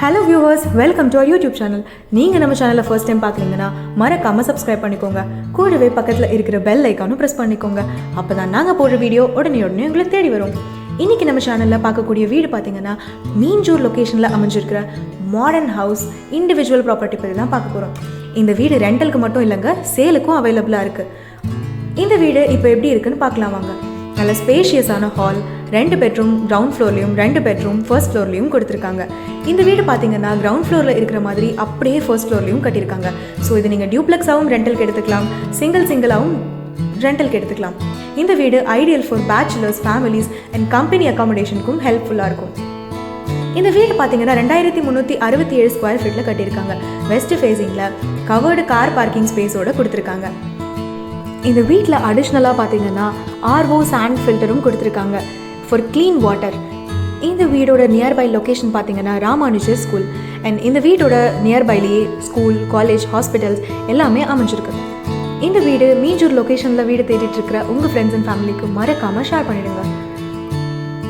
Hello viewers, welcome to our YouTube channel. நீங்கள் நம்ம சேனலை ஃபர்ஸ்ட் டைம் பார்க்குறீங்கன்னா மறக்காமல் சப்ஸ்கிரைப் பண்ணிக்கோங்க. கூடவே பக்கத்தில் இருக்கிற பெல் ஐக்கானும் ப்ரெஸ் பண்ணிக்கோங்க. அப்போ தான் நாங்கள் போடுற வீடியோ உடனே உங்களுக்கு தேடி வரும். இன்றைக்கி நம்ம சேனலில் பார்க்கக்கூடிய வீடு பார்த்திங்கன்னா மீஞ்சூர் லொக்கேஷனில் அமைஞ்சிருக்கிற மாடர்ன் ஹவுஸ் இண்டிவிஜுவல் ப்ராப்பர்ட்டி பற்றி தான் பார்க்க போகிறோம். இந்த வீடு ரெண்டலுக்கு மட்டும் இல்லைங்க, சேலுக்கும் அவைலபிளாக இருக்குது. இந்த வீடு இப்போ எப்படி இருக்குன்னு பார்க்கலாம் வாங்க. நல்ல ஸ்பேஷியஸான ஹால், 2 பெட்ரூம் கிரவுண்ட் ஃப்ளோர்லையும் 2 பெட்ரூம் ஃபர்ஸ்ட் ஃப்ளோர்லையும் கொடுத்துருக்காங்க. இந்த வீடு பார்த்தீங்கன்னா கிரவுண்ட் ஃப்ளோரில் இருக்கிற மாதிரி அப்படியே ஃபர்ஸ்ட் ஃப்ளோர்லையும் கட்டியிருக்காங்க. ஸோ இது நீங்கள் டியூப்ளெக்ஸாகவும் ரெண்டலுக்கு எடுத்துக்கலாம், சிங்கிளாகவும் ரெண்டலுக்கு எடுத்துக்கலாம். இந்த வீடு ideal for bachelors, families and company அக்காமடேஷனுக்கும் ஹெல்ப்ஃபுல்லாக இருக்கும். இந்த வீடு பார்த்தீங்கன்னா 2367 ஸ்கொயர் ஃபீட்டில் கட்டியிருக்காங்க. வெஸ்ட் ஃபேஸிங்கில் கவர்டு கார் பார்க்கிங் ஸ்பேஸோடு கொடுத்துருக்காங்க. இந்த வீட்டில் அடிஷ்னலாக பார்த்தீங்கன்னா ஆர்ஓ சாண்ட் ஃபில்டரும் கொடுத்துருக்காங்க ஃபார் க்ளீன் வாட்டர். இந்த வீடோட நியர்பை லொக்கேஷன் பார்த்தீங்கன்னா ராமானுஜர் ஸ்கூல். அண்ட் இந்த வீடோட நியர்பைலேயே ஸ்கூல், காலேஜ், ஹாஸ்பிட்டல்ஸ் எல்லாமே அமைஞ்சிருக்கு. இந்த வீடு மீஞ்சூர் லொக்கேஷனில் வீடு தேடிட்டு இருக்கிற உங்கள் ஃப்ரெண்ட்ஸ் அண்ட் ஃபேமிலிக்கு மறக்காமல் ஷேர் பண்ணிடுங்க.